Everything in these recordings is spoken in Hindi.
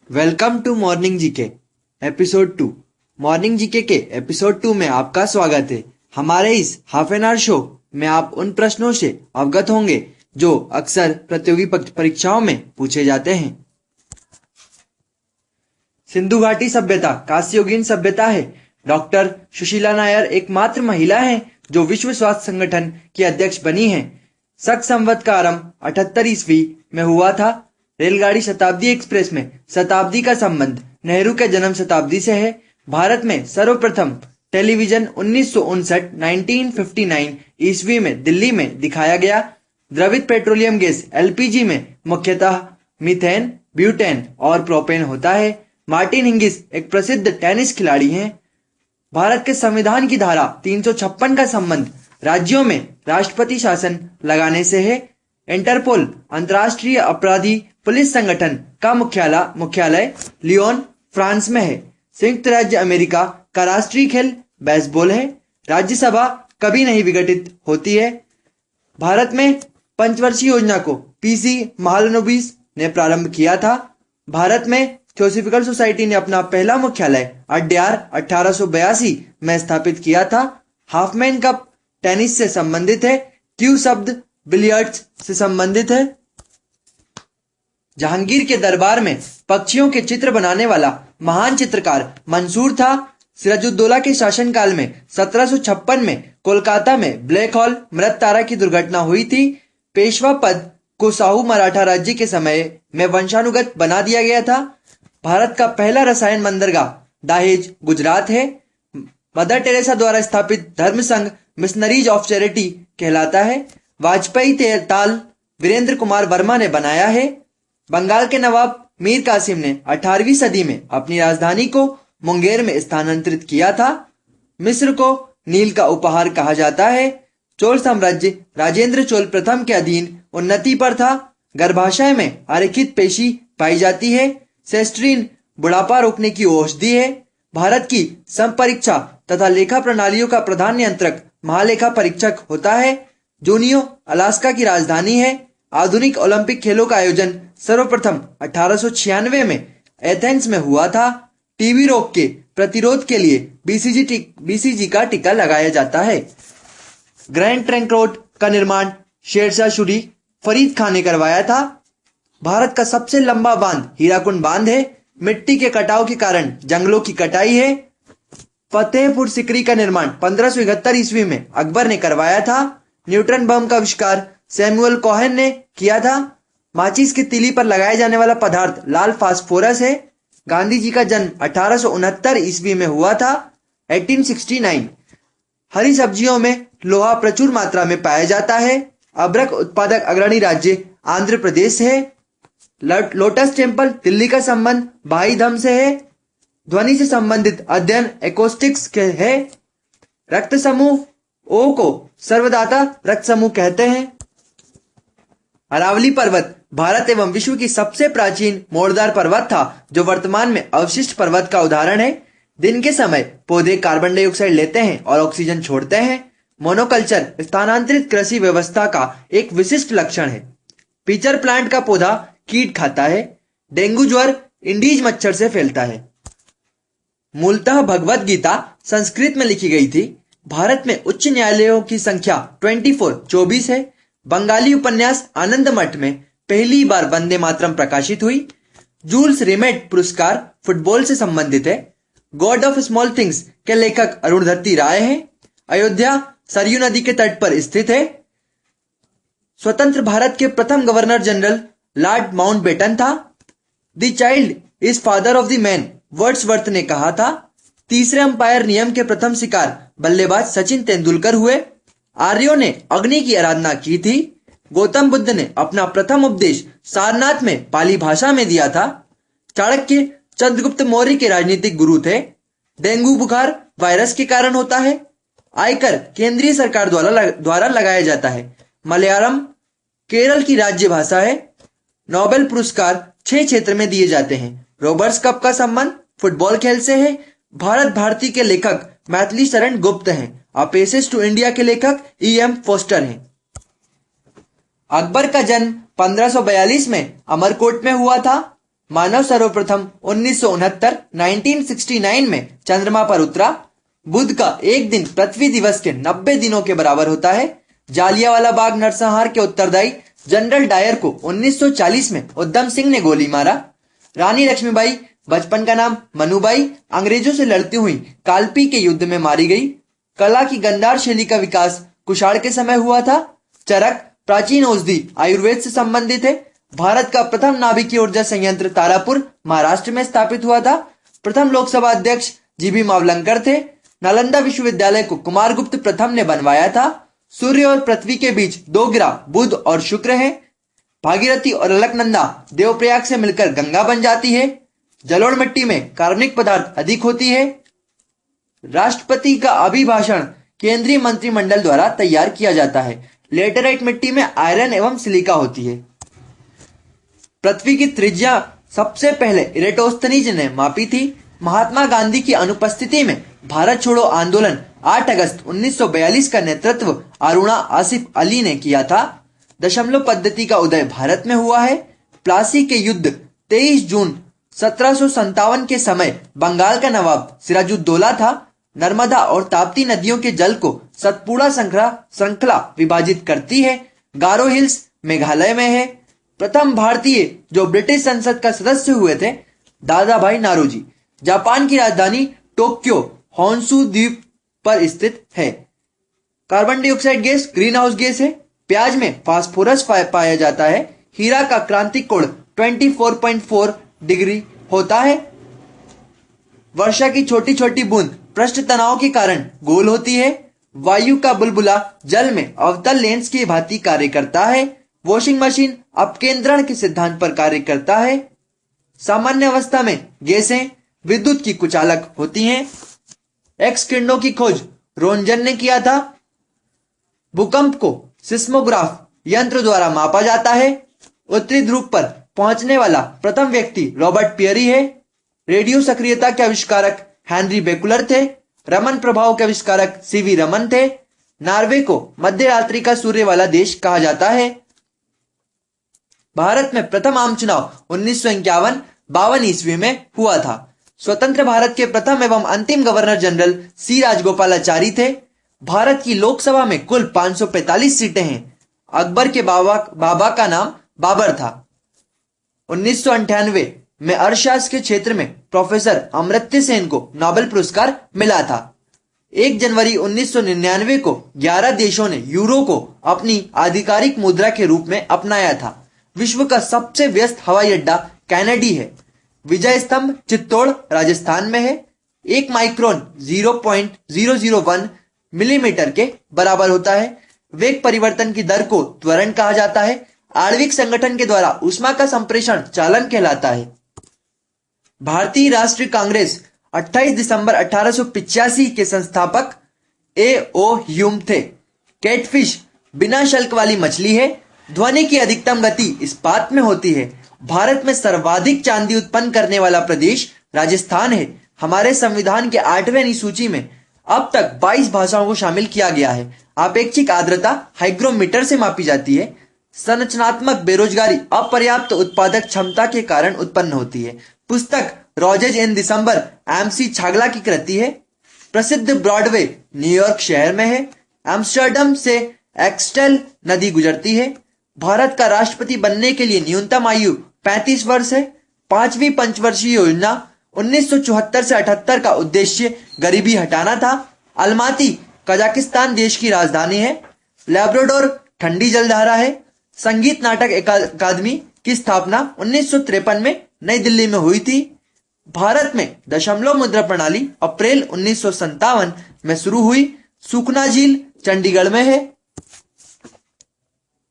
Welcome to morning GK episode 2। Morning GK के एपिसोड 2 में आपका स्वागत है। हमारे इस हाफ एन आवर शो में आप उन प्रश्नों से अवगत होंगे जो अक्सर प्रतियोगी परीक्षाओं में पूछे जाते हैं। सिंधु घाटी सभ्यता कांस्ययुगीन सभ्यता है। डॉक्टर सुशीला नायर एकमात्र महिला है जो विश्व स्वास्थ्य संगठन की अध्यक्ष बनी है। शक संवत का आरंभ 78 ईस्वी में हुआ था। रेलगाड़ी शताब्दी एक्सप्रेस में शताब्दी का संबंध नेहरू के जन्म शताब्दी से है। भारत में सर्वप्रथम टेलीविजन 1959 ईस्वी में दिल्ली में दिखाया गया। द्रवित पेट्रोलियम गैस एलपीजी में मुख्यतः मीथेन, ब्यूटेन और प्रोपेन होता है। मार्टिन हिंगिस एक प्रसिद्ध टेनिस खिलाड़ी हैं। भारत के संविधान की धारा 356 का संबंध राज्यों में राष्ट्रपति शासन लगाने से है। इंटरपोल अंतर्राष्ट्रीय अपराधी पुलिस संगठन का मुख्यालय लियोन, फ्रांस में है। संयुक्त राज्य अमेरिका का राष्ट्रीय खेल बेसबॉल है। राज्यसभा कभी नहीं विघटित होती है। भारत में पंचवर्षीय योजना को पीसी महालनोबिस ने प्रारंभ किया था। भारत में थियोसॉफिकल सोसाइटी ने अपना पहला मुख्यालय अड्यार 1882 में स्थापित किया था। हाफमैन कप टेनिस से संबंधित है। क्यू शब्द बिलियर्ड्स से संबंधित है। जहांगीर के दरबार में पक्षियों के चित्र बनाने वाला महान चित्रकार मंसूर था। सिराजुद्दौला के शासनकाल में 1756 में कोलकाता में ब्लैक होल मृत तारा की दुर्घटना हुई थी। पेशवा पद को शाहू मराठा राज्य के समय में वंशानुगत बना दिया गया था। भारत का पहला रसायन बंदरगाह दाहेज, गुजरात है। मदर टेरेसा द्वारा स्थापित धर्म संघ मिशनरीज ऑफ चैरिटी कहलाता है। वाजपेयी ताल वीरेंद्र कुमार वर्मा ने बनाया है। बंगाल के नवाब मीर कासिम ने 18वीं सदी में अपनी राजधानी को मुंगेर में स्थानांतरित किया था। मिस्र को नील का उपहार कहा जाता है। चोल साम्राज्य राजेंद्र चोल प्रथम के अधीन उन्नति पर था। गर्भाशय में अरेखित पेशी पाई जाती है। सेस्ट्रीन बुढ़ापा रोकने की औषधि है। भारत की संपरीक्षा तथा लेखा प्रणालियों का प्रधान नियंत्रक महालेखा परीक्षक होता है। जूनियो अलास्का की राजधानी है। आधुनिक ओलंपिक खेलों का आयोजन सर्वप्रथम 1896 में एथेंस में हुआ था। टीबी रोग के प्रतिरोध के लिए बीसीजी का टीका लगाया जाता है। ग्रैंड ट्रंक रोड का निर्माण शेरशाह सूरी फरीद खान ने करवाया था। भारत का सबसे लंबा बांध हीराकुंड बांध है। मिट्टी के कटाव के कारण जंगलों की कटाई है। फतेहपुर सिकरी का निर्माण 1571 ईस्वी में अकबर ने करवाया था। न्यूट्रन बम का आविष्कार सैमुअल कोहेन ने किया था। माचिस की तीली पर लगाया जाने वाला पदार्थ लाल फास्फोरस है। गांधी जी का जन्म 1869 ईस्वी में हुआ था। 1869। हरी सब्जियों में लोहा प्रचुर मात्रा में पाया जाता है। अभ्रक उत्पादक अग्रणी राज्य आंध्र प्रदेश है। लोटस टेम्पल दिल्ली का संबंध भाई धम से है। ध्वनि से संबंधित अध्ययन एकोस्टिक्स के है। रक्त समूह ओ को सर्वदाता रक्त समूह कहते हैं। अरावली पर्वत भारत एवं विश्व की सबसे प्राचीन मोड़दार पर्वत था जो वर्तमान में अवशिष्ट पर्वत का उदाहरण है। दिन के समय पौधे कार्बन डाइऑक्साइड लेते हैं और ऑक्सीजन छोड़ते हैं। मोनोकल्चर स्थानांतरित कृषि व्यवस्था का एक विशिष्ट लक्षण है। पीचर प्लांट का पौधा कीट खाता है। डेंगू ज्वर इंडीज मच्छर से फैलता है। मूलतः भगवत गीता संस्कृत में लिखी गई थी। भारत में उच्च न्यायालयों की संख्या 24 है। बंगाली उपन्यास आनंद मठ में पहली बार वंदे मातरम प्रकाशित हुई। जूल्स रिमेट पुरस्कार फुटबॉल से संबंधित है। गॉड ऑफ स्मॉल थिंग्स के लेखक अरुणधति राय हैं। अयोध्या सरयू नदी के तट पर स्थित है। स्वतंत्र भारत के प्रथम गवर्नर जनरल लॉर्ड माउंटबेटन था। The child is father of the man Wordsworth ने कहा था। तीसरे अंपायर नियम के प्रथम शिकार बल्लेबाज सचिन तेंदुलकर हुए। आर्यों ने अग्नि की आराधना की थी। गौतम बुद्ध ने अपना प्रथम उपदेश सारनाथ में पाली भाषा में दिया था। चाणक्य चंद्रगुप्त मौर्य के राजनीतिक गुरु थे। डेंगू बुखार वायरस के कारण होता है। आयकर केंद्रीय सरकार द्वारा लगाया जाता है। मलयालम केरल की राज्य भाषा है। नोबेल पुरस्कार 6 क्षेत्र में दिए जाते हैं। रोबर्ट्स कप का संबंध फुटबॉल खेल से है। भारत भारती के लेखक मैथिली शरण गुप्त हैं। अ पैसेज टू इंडिया के लेखक E.M. फोस्टर हैं। अकबर का जन्म 1542 में अमरकोट में हुआ था। मानव सर्वप्रथम 1969 में चंद्रमा पर उतरा। बुध का एक दिन पृथ्वी दिवस के 90 दिनों के बराबर होता है। जालियांवाला बाग नरसंहार के उत्तरदायी जनरल डायर को 1940 में उधम सिंह ने गोली मारा। रानी लक्ष्मीबाई, बचपन का नाम मनुबाई, अंग्रेजों से लड़ती हुई कालपी के युद्ध में मारी गई। कला की गंधार शैली का विकास कुषाण के समय हुआ था। चरक प्राचीन औषधि आयुर्वेद से संबंधित है। भारत का प्रथम नाभिकीय ऊर्जा संयंत्र तारापुर महाराष्ट्र में स्थापित हुआ था। प्रथम लोकसभा अध्यक्ष जीबी मावलंकर थे। नालंदा विश्वविद्यालय को कुमारगुप्त प्रथम ने बनवाया था। सूर्य और पृथ्वी के बीच 2 ग्रह बुध और शुक्र हैं। भागीरथी और अलकनंदा देवप्रयाग से मिलकर गंगा बन जाती है। जलोढ़ मिट्टी में कार्बनिक पदार्थ अधिक होती है। राष्ट्रपति का अभिभाषण केंद्रीय मंत्रिमंडल द्वारा तैयार किया जाता है। लेटेराइट मिट्टी में आयरन एवं सिलिका होती है। पृथ्वी की त्रिज्या सबसे पहले इरेटोस्थनीज ने मापी थी। महात्मा गांधी की अनुपस्थिति में भारत छोड़ो आंदोलन 8 अगस्त 1942 का नेतृत्व अरुणा आसिफ अली ने किया था। दशमलव पद्धति का उदय भारत में हुआ है। प्लासी के युद्ध 23 जून 1757 के समय बंगाल का नवाब सिराजुद्दौला था। नर्मदा और ताप्ती नदियों के जल को सतपुड़ा श्रृंखला विभाजित करती है। गारो हिल्स मेघालय में है। प्रथम भारतीय जो ब्रिटिश संसद का सदस्य हुए थे दादा भाई नारोजी। जापान की राजधानी टोक्यो होन्शु द्वीप पर स्थित है। Carbon dioxide gas green house gas है। प्याज में फास्फोरस पाया जाता है। हीरा का क्रांतिक कोण 24.4 डिग्री होता है। वर्षा की छोटी छोटी बूंद पृष्ठ तनाव के कारण गोल होती है। वायु का बुलबुला जल में अवतल लेंस की भांति कार्य करता है। वॉशिंग मशीन अपकेंद्रण के सिद्धांत पर कार्य करता है। सामान्य अवस्था में गैसें विद्युत की कुचालक होती हैं। एक्स किरणों की खोज रोन्जन ने किया था। भूकंप को सिस्मोग्राफ यंत्र द्वारा मापा जाता है। उत्तरी ध्रुव पर पहुंचने वाला प्रथम व्यक्ति रॉबर्ट पियरी है। रेडियो सक्रियता के आविष्कारक हेनरी बेकुलर थे। रमन प्रभाव के आविष्कारक सीवी रमन थे। नॉर्वे को मध्य रात्रि का सूर्य वाला देश कहा जाता है। भारत में प्रथम आम चुनाव 1951-52 ईस्वी में हुआ था। स्वतंत्र भारत के प्रथम एवं अंतिम गवर्नर जनरल सी राजगोपालाचारी थे। भारत की लोकसभा में कुल 545 सीटें हैं। अकबर के बाबा का नाम बाबर था। 1998 में अर्थशास्त्र के क्षेत्र में प्रोफेसर अमर्त्य सेन को नोबेल पुरस्कार मिला था। 1 जनवरी 1999 को 11 देशों ने यूरो को अपनी आधिकारिक मुद्रा के रूप में अपनाया था। विश्व का सबसे व्यस्त हवाई अड्डा कैनेडी है। विजय स्तंभ चित्तौड़ राजस्थान में है। 1 माइक्रोन 0.001 मिलीमीटर के बराबर होता है। वेग परिवर्तन की दर को त्वरण कहा जाता है। आणविक संगठन के द्वारा ऊष्मा का संप्रेषण चालन कहलाता है। भारतीय राष्ट्रीय कांग्रेस 28 दिसंबर 1885 के संस्थापक A.O. ह्यूम थे। कैटफिश बिना शल्क वाली मछली है। ध्वनि की अधिकतम गति इस्पात में होती है। भारत में सर्वाधिक चांदी उत्पन्न करने वाला प्रदेश राजस्थान है। हमारे संविधान के 8वें अनुसूची में अब तक 22 भाषाओं को शामिल किया गया है। आपेक्षिक आर्द्रता हाइग्रोमीटर से मापी जाती है। संरचनात्मक बेरोजगारी अपर्याप्त उत्पादक क्षमता के कारण उत्पन्न होती है। पुस्तक रोजेज इन दिसंबर MC छागला की कृति है। प्रसिद्ध ब्रॉडवे न्यूयॉर्क शहर में है। एम्स्टर्डम से एक्सटेल नदी गुजरती है। भारत का राष्ट्रपति बनने के लिए न्यूनतम आयु 35 वर्ष है। 5वीं पंचवर्षीय योजना 1974 से 78 का उद्देश्य गरीबी हटाना था। अलमाती कजाकिस्तान देश की राजधानी है। लैब्राडोर ठंडी जलधारा है। संगीत नाटक अकादमी की स्थापना 1953 में नई दिल्ली में हुई थी। भारत में दशमलव मुद्रा प्रणाली अप्रैल 1957 में शुरू हुई। सुखना झील चंडीगढ़ में है।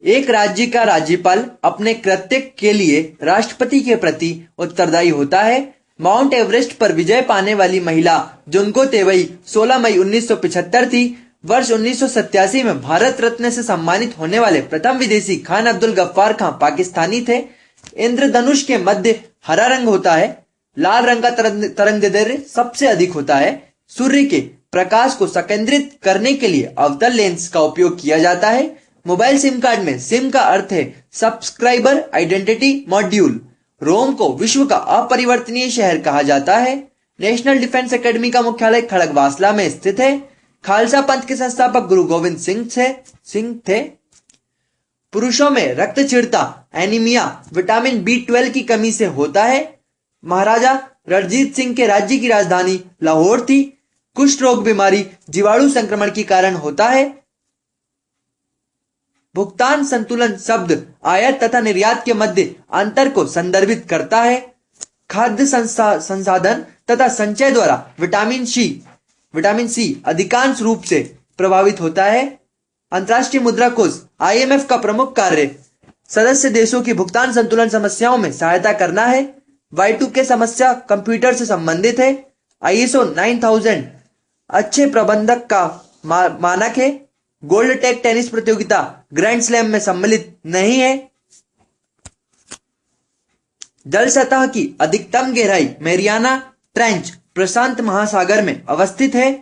एक राज्य का राज्यपाल अपने कृत्य के लिए राष्ट्रपति के प्रति उत्तरदायी होता है। माउंट एवरेस्ट पर विजय पाने वाली महिला जुनको तेवई 16 मई 1975 थी। वर्ष 1987 में भारत रत्न से सम्मानित होने वाले प्रथम विदेशी खान अब्दुल गफ्फार खां पाकिस्तानी थे। इंद्रधनुष के मध्य हरा रंग होता है। लाल रंग का तरंगदैर्घ्य सबसे अधिक होता है। सूर्य के प्रकाश को संकेंद्रित करने के लिए अवतल लेंस का उपयोग किया जाता है। मोबाइल सिम कार्ड में सिम का अर्थ है सब्सक्राइबर आइडेंटिटी मॉड्यूल। रोम को विश्व का अपरिवर्तनीय शहर कहा जाता है। नेशनल डिफेंस एकेडमी का मुख्यालय खड़गवासला में स्थित है। खालसा पंथ के संस्थापक गुरु गोविंद सिंह थे। पुरुषों में रक्तक्षीणता एनीमिया विटामिन B12 की कमी से होता है। महाराजा रणजीत सिंह के राज्य की राजधानी लाहौर थी। कुष्ठ रोग बीमारी जीवाणु संक्रमण के कारण होता है। भुगतान संतुलन शब्द आयात तथा निर्यात के मध्य अंतर को संदर्भित करता है। खाद्य संसाधन तथा संचय द्वारा विटामिन सी अधिकांश रूप से प्रभावित होता है। अंतर्राष्ट्रीय मुद्रा कोष IMF का प्रमुख कार्य सदस्य देशों की भुगतान संतुलन समस्याओं में सहायता करना है। Y2K समस्या कंप्यूटर से संबंधित है। ISO 9000 अच्छे प्रबंधक का मानक है। गोल्ड टेक टेनिस प्रतियोगिता ग्रैंड स्लैम में सम्मिलित नहीं है। जल सतह की अधिकतम गहराई मैरियाना ट्रेंच प्रशांत महासागर में अवस्थित है।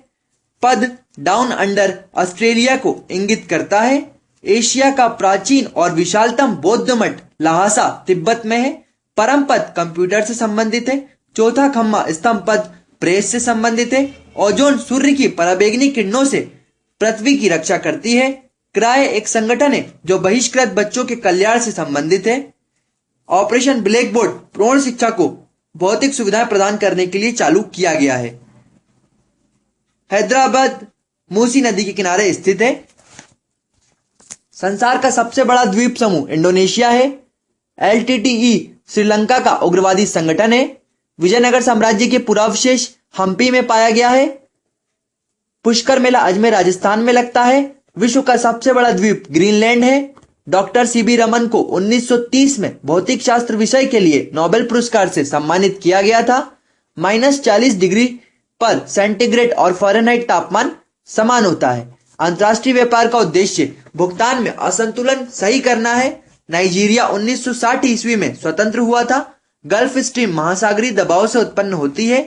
पद डाउन अंडर ऑस्ट्रेलिया को इंगित करता है। एशिया का प्राचीन और विशालतम बौद्ध मठ लहासा तिब्बत में है। परम पद कंप्यूटर से संबंधित है। चौथा खम्मा स्तंभ पद प्रेस से संबंधित है। ओजोन सूर्य की पराबैंगनी किरणों से पृथ्वी की रक्षा करती है। क्राय एक संगठन है जो बहिष्कृत बच्चों के कल्याण से संबंधित है। ऑपरेशन ब्लैक बोर्ड प्रौढ़ शिक्षा को भौतिक सुविधाएं प्रदान करने के लिए चालू किया गया है। हैदराबाद मूसी नदी के किनारे स्थित है। संसार का सबसे बड़ा द्वीप समूह इंडोनेशिया है। LTTE श्रीलंका का उग्रवादी संगठन है। विजयनगर साम्राज्य के पुरावशेष हम्पी में पाया गया है। पुष्कर मेला अजमेर राजस्थान में लगता है। विश्व का सबसे बड़ा द्वीप ग्रीनलैंड है। डॉक्टर CB रमन को 1930 में भौतिक शास्त्र विषय के लिए नोबेल पुरस्कार से सम्मानित किया गया था। -40 डिग्री पर सेंटीग्रेड और फ़ारेनहाइट तापमान समान होता है। अंतर्राष्ट्रीय व्यापार का उद्देश्य भुगतान में असंतुलन सही करना है। नाइजीरिया 1960 ईस्वी में स्वतंत्र हुआ था। गल्फ स्ट्रीम महासागरीय दबाव से उत्पन्न होती है।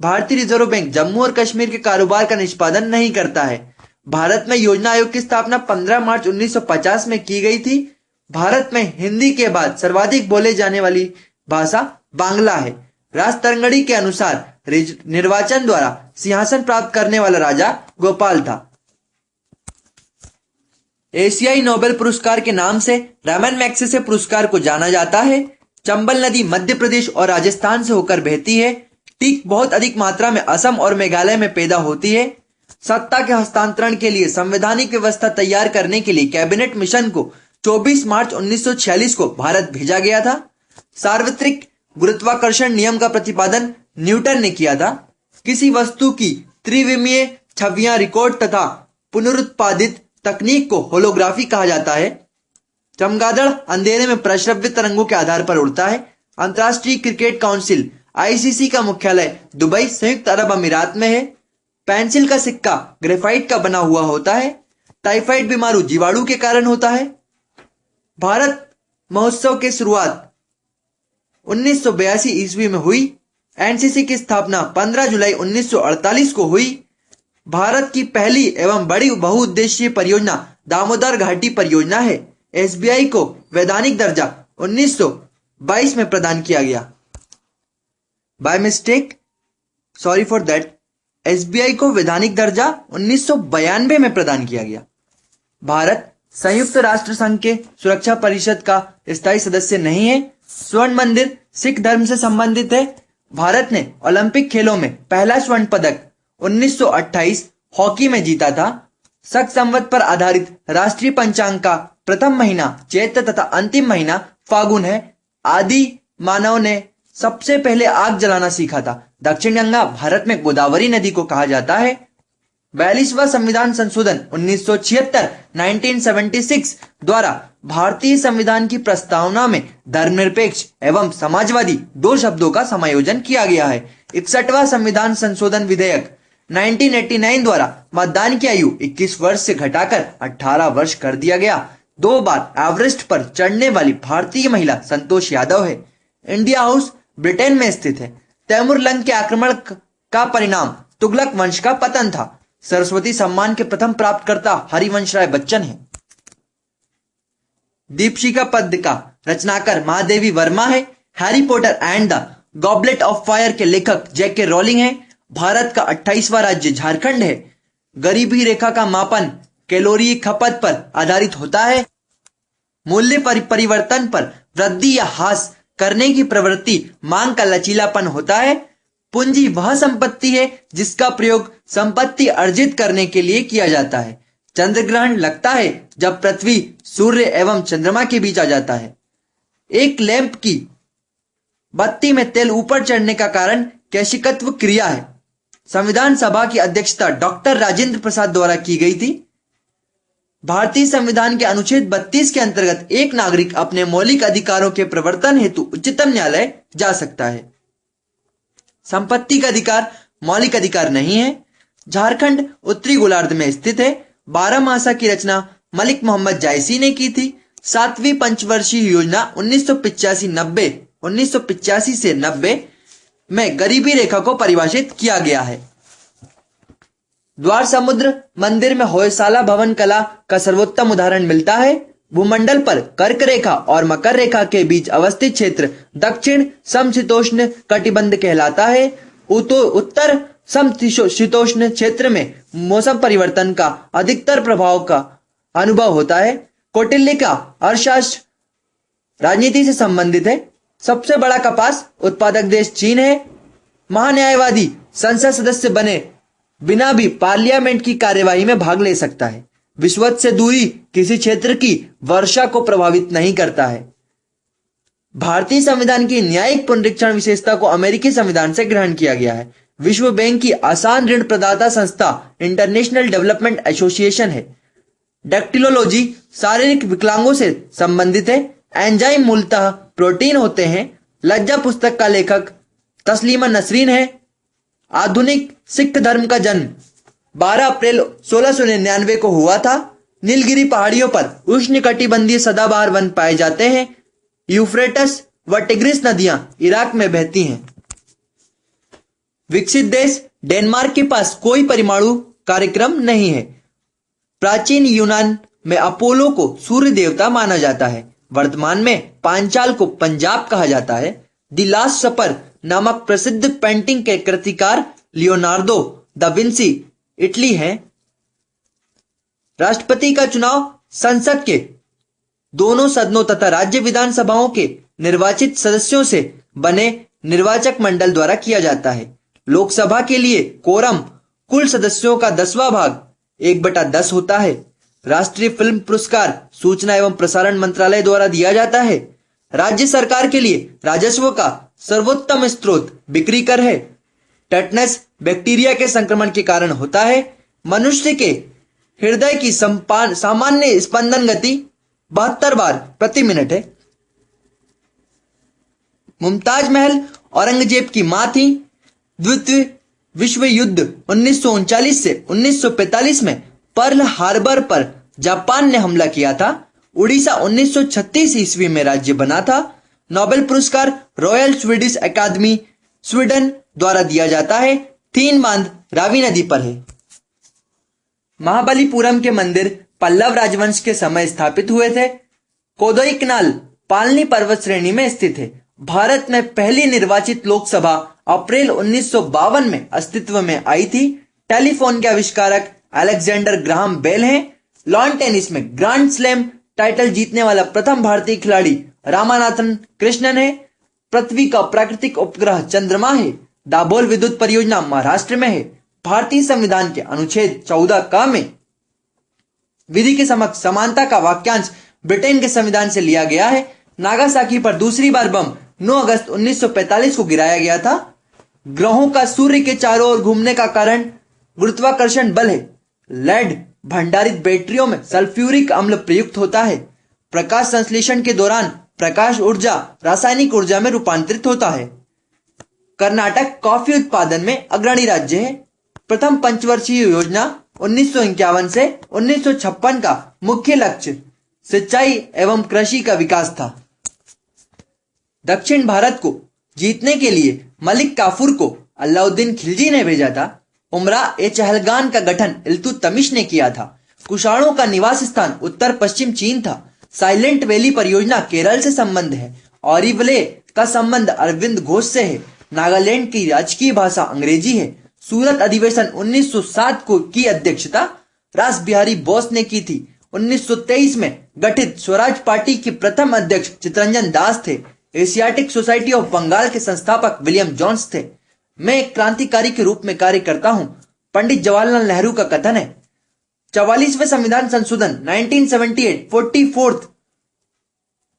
भारतीय रिजर्व बैंक जम्मू और कश्मीर के कारोबार का निष्पादन नहीं करता है। भारत में योजना आयोग की स्थापना 15 मार्च 1950 में की गई थी। भारत में हिंदी के बाद सर्वाधिक बोले जाने वाली भाषा बांग्ला है। राजतरंगड़ी के अनुसार निर्वाचन द्वारा सिंहासन प्राप्त करने वाला राजा गोपाल था। एशियाई नोबेल पुरस्कार के नाम से रमन मैग्सेसे पुरस्कार को जाना जाता है। चंबल नदी मध्य प्रदेश और राजस्थान से होकर बहती है। टीक बहुत अधिक मात्रा में असम और मेघालय में पैदा होती है। सत्ता के हस्तांतरण के लिए संवैधानिक व्यवस्था तैयार करने के लिए कैबिनेट मिशन को 24 मार्च 1946 को भारत भेजा गया था। सार्वत्रिक गुरुत्वाकर्षण नियम का प्रतिपादन न्यूटन ने किया था। किसी वस्तु की त्रिविमीय छवियां रिकॉर्ड तथा पुनरुत्पादित तकनीक को होलोग्राफी कहा जाता है। चमगादड़ अंधेरे में प्रश्रव्य तरंगों के आधार पर उड़ता है। अंतर्राष्ट्रीय क्रिकेट काउंसिल ICC का मुख्यालय दुबई संयुक्त अरब अमीरात में है। पेंसिल का सिक्का ग्रेफाइट का बना हुआ होता है। टाइफाइड बीमारी जीवाणु के कारण होता है। भारत महोत्सव की शुरुआत 1982 ईस्वी में हुई। NCC की स्थापना 15 जुलाई 1948 को हुई। भारत की पहली एवं बड़ी बहुउद्देशीय परियोजना दामोदर घाटी परियोजना है। SBI को वैधानिक दर्जा 1922 में प्रदान किया गया। By mistake, sorry for that, SBI को वैधानिक दर्जा 1992 में प्रदान किया गया। भारत संयुक्त राष्ट्र संघ के सुरक्षा परिषद का स्थायी सदस्य नहीं है। स्वर्ण मंदिर सिख धर्म से संबंधित है। भारत ने ओलंपिक खेलों में पहला स्वर्ण पदक 1928 हॉकी में जीता था। शक संवत पर आधारित राष्ट्रीय पंचांग का प्रथम महीना चैत्र तथा अंतिम महीना फागुन है। आदि मानव ने सबसे पहले आग जलाना सीखा था। दक्षिण गंगा भारत में गोदावरी नदी को कहा जाता है। 42वां संविधान संशोधन 1976 1976 द्वारा भारतीय संविधान की प्रस्तावना में धर्मनिरपेक्ष एवं समाजवादी 2 शब्दों का समायोजन किया गया है। 61वां संविधान संशोधन विधेयक 1989 द्वारा मतदान की आयु 21 वर्ष से घटाकर 18 वर्ष कर दिया गया। 2 बार एवरेस्ट पर चढ़ने वाली भारतीय महिला संतोष यादव है। इंडिया हाउस ब्रिटेन में स्थित है। तैमूर लंग के आक्रमण का परिणाम तुगलक वंश का पतन था। सरस्वती सम्मान के प्रथम प्राप्तकर्ता हरिवंश राय बच्चन है। दीपशिखा पद्य का रचनाकार महादेवी वर्मा है। Harry Potter and the goblet of fire के लेखक जेके रोलिंग हैं। भारत का 28वां राज्य झारखंड है। गरीबी रेखा का मापन कैलोरी खपत पर आधारित होता है। मूल्य परिवर्तन पर वृद्धि या ह्रास करने की प्रवृत्ति मांग का लचीलापन होता है। पूंजी वह संपत्ति है जिसका प्रयोग संपत्ति अर्जित करने के लिए किया जाता है। चंद्र ग्रहण लगता है जब पृथ्वी सूर्य एवं चंद्रमा के बीच आ जाता है। एक लैंप की बत्ती में तेल ऊपर चढ़ने का कारण कैशिकत्व क्रिया है। संविधान सभा की अध्यक्षता डॉक्टर राजेंद्र प्रसाद द्वारा की गई थी। भारतीय संविधान के अनुच्छेद 32 के अंतर्गत एक नागरिक अपने मौलिक अधिकारों के प्रवर्तन हेतु उच्चतम न्यायालय जा सकता है। संपत्ति का अधिकार मौलिक अधिकार नहीं है। झारखंड उत्तरी गोलार्ध में स्थित है। 12 मासा की रचना मलिक मोहम्मद जायसी ने की थी। 7वीं पंचवर्षीय योजना 1985 से 90 में गरीबी रेखा को परिभाषित किया गया है। द्वार समुद्र मंदिर में होयसाला भवन कला का सर्वोत्तम उदाहरण मिलता है। भूमंडल पर कर्क रेखा और मकर रेखा के बीच अवस्थित क्षेत्र दक्षिण समशीतोष्ण कटिबंध कहलाता है। उत्तर समशीतोष्ण क्षेत्र में मौसम परिवर्तन का अधिकतर प्रभाव का अनुभव होता है। कौटिल्य का अर्थशास्त्र राजनीति से संबंधित है। सबसे बड़ा कपास उत्पादक देश चीन है। महान्यायवादी संसद सदस्य बने बिना भी पार्लियामेंट की कार्यवाही में भाग ले सकता है। विषुवत से दूरी किसी क्षेत्र की वर्षा को प्रभावित नहीं करता है। भारतीय संविधान की न्यायिक पुनरीक्षण विशेषता को अमेरिकी संविधान से ग्रहण किया गया है। विश्व बैंक की आसान ऋण प्रदाता संस्था इंटरनेशनल डेवलपमेंट एसोसिएशन है। डैक्टिलोलॉजी शारीरिक विकलांगों से संबंधित है। एंजाइम मूलतः प्रोटीन होते हैं। लज्जा पुस्तक का लेखक तस्लीमा नसरीन है। आधुनिक सिख धर्म का जन्म 12 अप्रैल 1699 को हुआ था। नीलगिरी पहाड़ियों पर उष्णकटिबंधीय सदाबहार वन पाए जाते हैं। यूफ्रेटस व टिग्रिस नदियां इराक में बहती हैं। विकसित देश डेनमार्क के पास कोई परमाणु कार्यक्रम नहीं है। प्राचीन यूनान में अपोलो को सूर्य देवता माना जाता है। वर्तमान में पांचाल को पंजाब कहा जाता है। द लास्ट सपर नामक प्रसिद्ध पेंटिंग के कृतिकार लियोनार्डो दा विंसी इटली है। राष्ट्रपति का चुनाव संसद के दोनों सदनों तथा राज्य विधानसभाओं के निर्वाचित सदस्यों से बने निर्वाचक मंडल द्वारा किया जाता है। लोकसभा के लिए कोरम कुल सदस्यों का 10वां भाग 1/10 होता है। राष्ट्रीय फिल्म पुरस्कार सूचना एवं प्रसारण मंत्रालय द्वारा दिया जाता है। राज्य सरकार के लिए राजस्व का सर्वोत्तम स्रोत बिक्री कर है। टेटनस बैक्टीरिया के संक्रमण के कारण होता है। मनुष्य के हृदय की सामान्य स्पंदन गति 72 बार प्रति मिनट है। मुमताज महल औरंगजेब की मां थी। द्वितीय विश्व युद्ध 1939 से 1945 में पर्ल हार्बर पर जापान ने हमला किया था। उड़ीसा 1936 ईस्वी में राज्य बना था। नोबेल पुरस्कार रॉयल स्वीडिश अकादमी स्वीडन द्वारा दिया जाता है। 3 बांध रावी नदी पर है। महाबलीपुरम के मंदिर पल्लव राजवंश के समय स्थापित हुए थे। कोदोई कनाल पालनी पर्वत श्रेणी में स्थित है। भारत में पहली निर्वाचित लोकसभा अप्रैल 1952 में अस्तित्व में आई थी। टेलीफोन के आविष्कारक अलेक्जेंडर ग्राहम बेल हैं। लॉन टेनिस में ग्रैंड स्लैम टाइटल जीतने वाला प्रथम भारतीय खिलाड़ी रामानाथन कृष्णन है। पृथ्वी का प्राकृतिक उपग्रह चंद्रमा है। दाभोल विद्युत परियोजना महाराष्ट्र में है। भारतीय संविधान के अनुच्छेद 14 क में विधि के समक्ष समानता का वाक्यांश ब्रिटेन के संविधान से लिया गया है। नागासाकी पर दूसरी बार बम 9 अगस्त 1945 को गिराया गया था। ग्रहों का सूर्य के चारों ओर घूमने का कारण गुरुत्वाकर्षण बल है। लेड भंडारित बैटरियों में सल्फ्यूरिक अम्ल प्रयुक्त होता है। प्रकाश संश्लेषण के दौरान प्रकाश ऊर्जा रासायनिक ऊर्जा में रूपांतरित होता है। कर्नाटक कॉफी उत्पादन में अग्रणी राज्य है। प्रथम पंचवर्षीय योजना 1951 से 1956 का मुख्य लक्ष्य सिंचाई एवं कृषि का विकास था। दक्षिण भारत को जीतने के लिए मलिक काफूर को अलाउद्दीन खिलजी ने भेजा था। उमरा ए चहलगान का गठन इल्तुतमिश ने किया था। कुषाणों का निवास स्थान उत्तर पश्चिम चीन था। साइलेंट वैली परियोजना केरल से संबंध है। ऑरिवले का संबंध अरविंद घोष से है। नागालैंड की राजकीय भाषा अंग्रेजी है। सूरत अधिवेशन 1907 को की अध्यक्षता रास बिहारी बोस ने की थी। 1923 में गठित स्वराज पार्टी के प्रथम अध्यक्ष चित्तरंजन दास थे। एशियाटिक सोसाइटी ऑफ बंगाल के संस्थापक विलियम जोन्स थे। मैं एक क्रांतिकारी के रूप में कार्य करता हूं, पंडित जवाहरलाल नेहरू का कथन है। 44वें संविधान संशोधन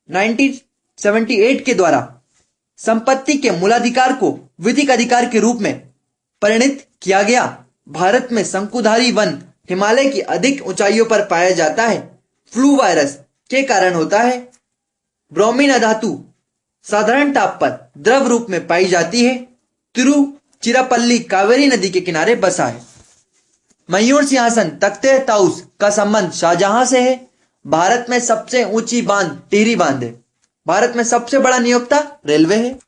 1978 के द्वारा संपत्ति के मूलाधिकार को विधिक अधिकार के रूप में परिणत किया गया। भारत में शंकुधारी वन हिमालय की अधिक ऊंचाइयों पर पाया जाता है। फ्लू वायरस के कारण होता है। ब्रोमीन अधातु साधारण ताप पर द्रव रूप में पाई जाती है। तिरुचिरापल्ली कावेरी नदी के किनारे बसा है। मयूर सिंहासन तख्ते ताउस का संबंध शाहजहां से है। भारत में सबसे ऊंची बांध टिहरी बांध है। भारत में सबसे बड़ा नियोक्ता रेलवे है।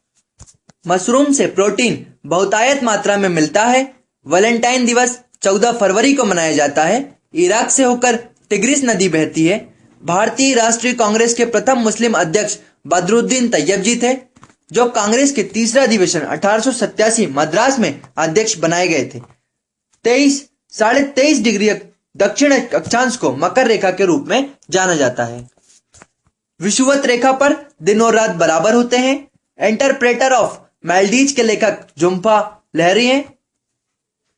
मशरूम से प्रोटीन बहुतायत मात्रा में मिलता है। वैलेंटाइन दिवस 14 फरवरी को मनाया जाता है। इराक से होकर टिग्रिस नदी बहती है। भारतीय राष्ट्रीय कांग्रेस के प्रथम मुस्लिम अध्यक्ष बदरुद्दीन तैयब जी थे, जो कांग्रेस के तीसरा अधिवेशन 1887 मद्रास में अध्यक्ष बनाए गए थे। 23.5 डिग्री दक्षिण अक्षांश को मकर रेखा के रूप में जाना जाता है। विषुवत रेखा पर दिन और रात बराबर होते हैं। इंटरप्रेटर ऑफ मालदीव के लेखक जुम्फा लहरी हैं।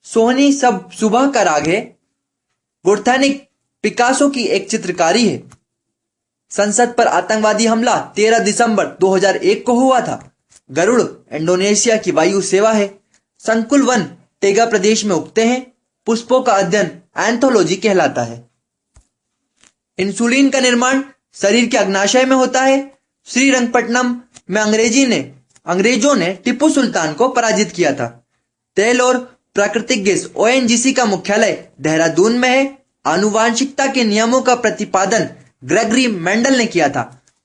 सोहनी सब सुबह का राग है। गुरथैनिक पिकासो की एक चित्रकारी है। संसद पर आतंकवादी हमला 13 दिसंबर 2001 को हुआ था। गरुड़ इंडोनेशिया की वायु सेवा है। संकुल वन टेगा प्रदेश में उगते हैं। पुष्पों का अध्ययन एंथोलॉजी कहलाता है। इंसुलिन का निर्माण शरीर के अग्नाशय में होता है। श्रीरंगपट्टनम में अंग्रेजों ने टिप्पू सुल्तान को पराजित किया था। तेल और प्राकृतिक गैस ओएनजीसी का मुख्यालय देहरादून में है। आनुवांशिकता के नियमों का प्रतिपादन ग्रेगरी मेंडल ने किया था।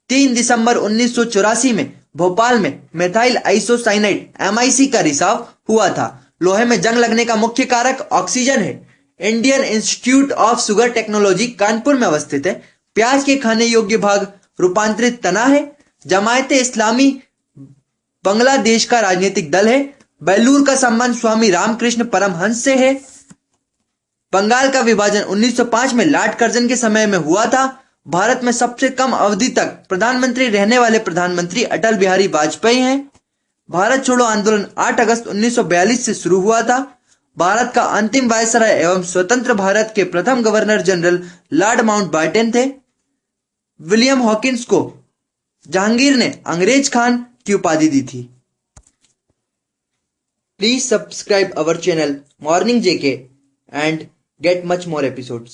3 दिसंबर 1984 में भोपाल में मेथाइल आइसोसाइनाइड MIC का रिसाव हुआ था। लोहे में जंग लगने का मुख्य कारक ऑक्सीजन है। Indian institute of sugar technology Kanpur में अवस्थित है। प्याज के खाने योग्य भाग रूपांतरित तना है। जमायते इस्लामी बांग्लादेश का राजनीतिक दल है। बेलूर का संबंध स्वामी रामकृष्ण परमहंस से है। बंगाल का विभाजन 1905 में लॉर्ड कर्जन के समय में हुआ था। भारत में सबसे कम अवधि तक प्रधानमंत्री रहने वाले प्रधानमंत्री अटल बिहारी वाजपेयी हैं। भारत छोड़ो आंदोलन 8 अगस्त 1942 से शुरू हुआ था। भारत का अंतिम वायसराय एवं स्वतंत्र भारत के प्रथम गवर्नर जनरल लॉर्ड माउंटबेटन थे। विलियम हॉकिंस को जहांगीर ने अंग्रेज खान की उपाधि दी थी। Please subscribe our channel morning JK and get much more episodes.